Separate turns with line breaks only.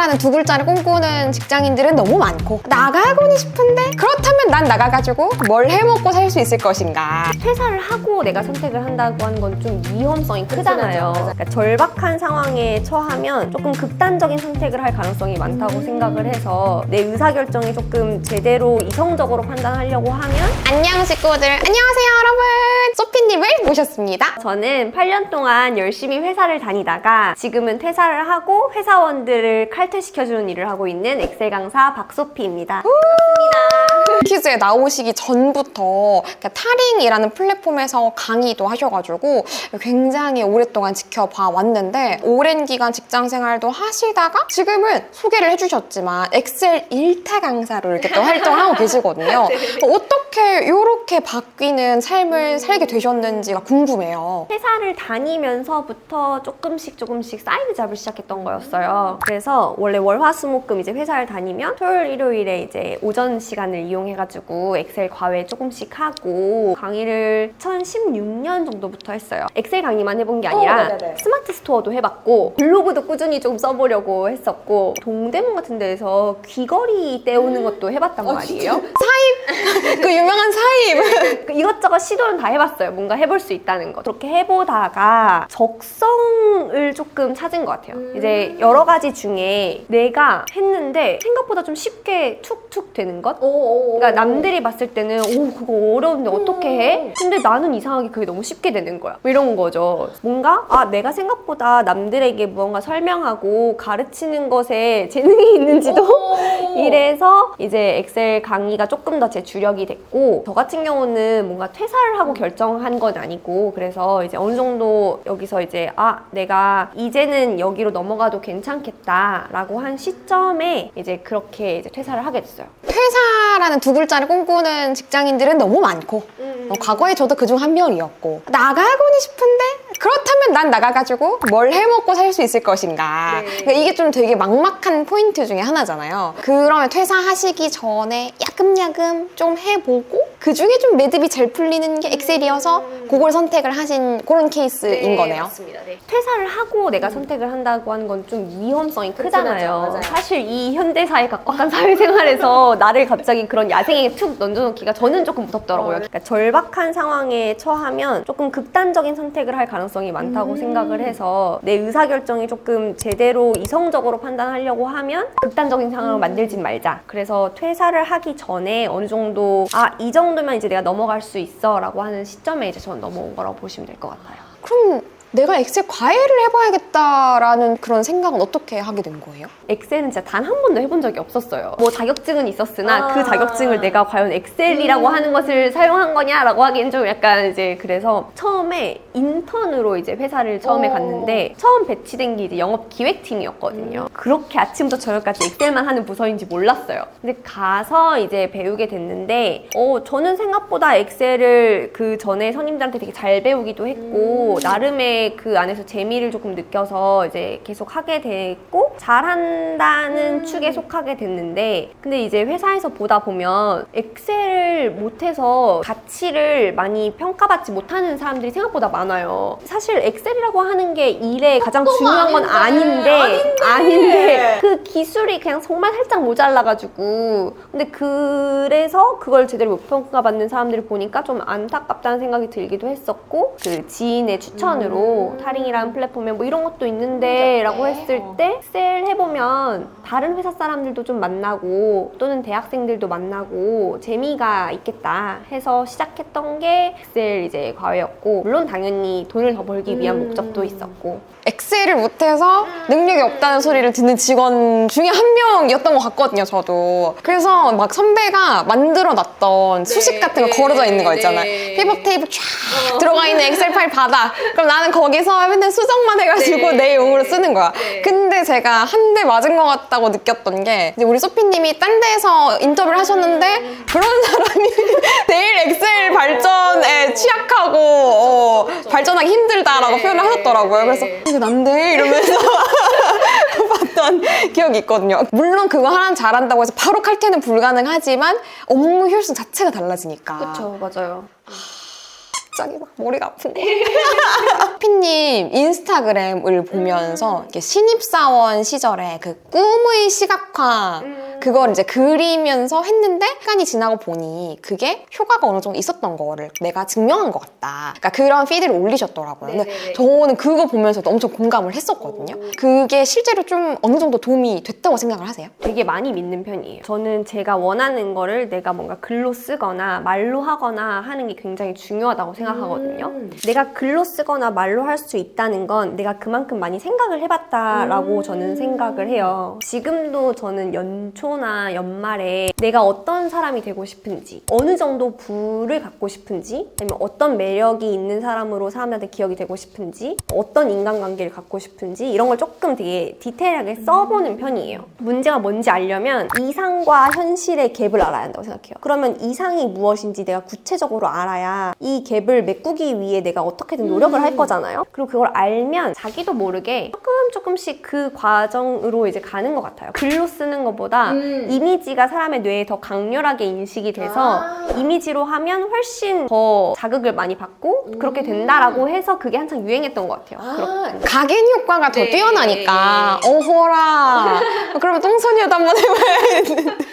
퇴사라는 두 글자를 꿈꾸는 직장인들은 너무 많고 나가고는 싶은데 그렇다면 난 나가가지고 뭘 해먹고 살 수 있을 것인가.
퇴사를 하고 내가 선택을 한다고 하는 건 좀 위험성이 크잖아요. 그러니까 절박한 상황에 처하면 조금 극단적인 선택을 할 가능성이 많다고 생각을 해서 내 의사결정이 조금 제대로 이성적으로 판단하려고 하면
안녕 식구들, 안녕하세요 여러분, 소피님을 모셨습니다.
저는 8년 동안 열심히 회사를 다니다가 지금은 퇴사를 하고 회사원들을 칼퇴시켜주는 일을 하고 있는 엑셀 강사 박소피입니다.
퀴즈에 나오시기 전부터 타링이라는 플랫폼에서 강의도 하셔가지고 굉장히 오랫동안 지켜봐 왔는데 오랜 기간 직장 생활도 하시다가 지금은 소개를 해주셨지만 엑셀 1타 강사로 이렇게 또 활동하고 계시거든요. 어떻게 이렇게 바뀌는 삶을 살게 되셨는지가 궁금해요.
회사를 다니면서부터 조금씩 사이드 잡을 시작했던 거였어요. 그래서 원래 월화수목금 이제 회사를 다니면 토요일 일요일에 이제 오전 시간을 이용해가지고 엑셀 과외 조금씩 하고 강의를 2016년 정도부터 했어요. 엑셀 강의만 해본 게 아니라 스마트 스토어도 해봤고 블로그도 꾸준히 좀 써보려고 했었고 동대문 같은 데에서 귀걸이 떼우는 것도 해봤단 말이에요.
그 유명한 사입.
이것저것 시도는 다 해봤어요. 뭔가 해볼 수 있다는 거. 그렇게 해보다가 적성을 조금 찾은 것 같아요. 이제 여러 가지 중에 내가 했는데 생각보다 좀 쉽게 툭툭 되는 것? 그러니까 남들이 봤을 때는 오 그거 어려운데 어떻게 해? 근데 나는 이상하게 그게 너무 쉽게 되는 거야. 뭐 이런 거죠. 뭔가 내가 생각보다 남들에게 무언가 설명하고 가르치는 것에 재능이 있는지도 이래서 이제 엑셀 강의가 조금 더 제 주력이 됐고 저 같은 경우는 뭔가 퇴사를 하고 결정한 건 아니고 그래서 이제 어느 정도 여기서 이제 내가 이제는 여기로 넘어가도 괜찮겠다라고 한 시점에 이제 그렇게 이제 퇴사를 하게 됐어요.
퇴사라는 두 글자를 꿈꾸는 직장인들은 너무 많고 과거에 저도 그중 한 명이었고 나가고는 싶은데 그렇다면 난 나가가지고 뭘 해먹고 살 수 있을 것인가. 그러니까 이게 좀 되게 막막한 포인트 중에 하나잖아요. 그러면 퇴사하시기 전에 야금야금 좀 해보고 그중에 좀 매듭이 잘 풀리는 게 엑셀이어서 그걸 선택을 하신 그런 케이스인 거네요.
맞습니다. 퇴사를 하고 내가 선택을 한다고 하는 건 좀 위험성이 크잖아요. 사실 이 현대사회 각박한 사회생활에서 나를 갑자기 그런 야생에 툭 던져놓기가 저는 조금 무섭더라고요. 그러니까 절박한 상황에 처하면 조금 극단적인 선택을 할 가능성이 많다고 생각을 해서 내 의사결정이 조금 제대로 이성적으로 판단하려고 하면 극단적인 상황을 만들진 말자. 그래서 퇴사를 하기 전에 어느 정도 이 정도면 이제 내가 넘어갈 수 있어 라고 하는 시점에 이제 저는 넘어온 거라고 보시면 될 것 같아요.
그럼 내가 엑셀 과외를 해봐야겠다라는 그런 생각은 어떻게 하게 된 거예요?
엑셀은 진짜 단 한 번도 해본 적이 없었어요. 뭐 자격증은 있었으나 그 자격증을 내가 과연 엑셀이라고 하는 것을 사용한 거냐라고 하기엔 좀 약간 이제 그래서 처음에 인턴으로 이제 회사를 처음에 갔는데 처음 배치된 게 이제 영업기획팀이었거든요. 그렇게 아침부터 저녁까지 엑셀만 하는 부서인지 몰랐어요. 근데 가서 이제 배우게 됐는데 저는 생각보다 엑셀을 그 전에 선임들한테 되게 잘 배우기도 했고 나름의 그 안에서 재미를 조금 느껴서 이제 계속 하게 됐고 잘한다는 축에 속하게 됐는데 근데 이제 회사에서 보다 보면 엑셀을 못해서 가치를 많이 평가받지 못하는 사람들이 생각보다 많아요. 사실 엑셀이라고 하는 게 일에 가장 중요한 건 아닌데 그 기술이 그냥 정말 살짝 모자라가지고 근데 그래서 그걸 제대로 못 평가받는 사람들을 보니까 좀 안타깝다는 생각이 들기도 했었고 그 지인의 추천으로 타링이라는 플랫폼에 뭐 이런 것도 있는데 라고 했을 때 엑셀 해보면 다른 회사 사람들도 좀 만나고 또는 대학생들도 만나고 재미가 있겠다 해서 시작했던 게 엑셀 이제 과외였고 물론 당연히 돈을 더 벌기 위한 목적도 있었고
엑셀을 못해서 능력이 없다는 소리를 듣는 직원 중에 한 명이었던 것 같거든요, 저도. 그래서 막 선배가 만들어놨던 수식 같은 거 걸어져 있는 거 있잖아요. 피벗 테이블 쫙 들어가 있는 엑셀 파일 받아. 그럼 나는 거기서 맨날 수정만 해가지고 내 용으로 쓰는 거야. 근데 제가 한 대 맞은 것 같다고 느꼈던 게 이제 우리 소피님이 딴 데서 인터뷰를 하셨는데 그런 사람이 내일 엑셀 발전에 취약하고 발전하기 힘들다라고 표현을 하셨더라고요. 그래서 이거 난데? 이러면서 봤던 기억이 있거든요. 물론 그거 하나 잘한다고 해서 바로 칼퇴는 불가능하지만 업무 효율성 자체가 달라지니까.
그쵸, 맞아요.
갑자기 막 머리가 아픈 거. 피님 인스타그램을 보면서 이렇게 신입사원 시절에 그 꿈의 시각화 그걸 이제 그리면서 했는데 시간이 지나고 보니 그게 효과가 어느 정도 있었던 거를 내가 증명한 것 같다. 그러니까 그런 피드를 올리셨더라고요. 근데
네네네.
저는 그거 보면서도 엄청 공감을 했었거든요. 그게 실제로 좀 어느 정도 도움이 됐다고 생각을 하세요?
되게 많이 믿는 편이에요. 저는 제가 원하는 거를 내가 뭔가 글로 쓰거나 말로 하거나 하는 게 굉장히 중요하다고 생각하거든요. 내가 글로 쓰거나 말로 할 수 있다는 건 내가 그만큼 많이 생각을 해봤다라고 저는 생각을 해요. 지금도 저는 연초나 연말에 내가 어떤 사람이 되고 싶은지, 어느 정도 부를 갖고 싶은지, 아니면 어떤 매력이 있는 사람으로 사람들한테 기억이 되고 싶은지, 어떤 인간관계를 갖고 싶은지 이런 걸 조금 되게 디테일하게 써보는 편이에요. 문제가 뭔지 알려면 이상과 현실의 갭을 알아야 한다고 생각해요. 그러면 이상이 무엇인지 내가 구체적으로 알아야 이 갭을 메꾸기 위해 내가 어떻게든 노력을 할 거잖아요. 그리고 그걸 알면 자기도 모르게 조금씩 그 과정으로 이제 가는 것 같아요. 글로 쓰는 것보다 이미지가 사람의 뇌에 더 강렬하게 인식이 돼서 이미지로 하면 훨씬 더 자극을 많이 받고 그렇게 된다라고 해서 그게 한창 유행했던 것 같아요.
각인 효과가 더
네.
뛰어나니까 어허라 그러면 똥소리도 한번 해봐야겠는데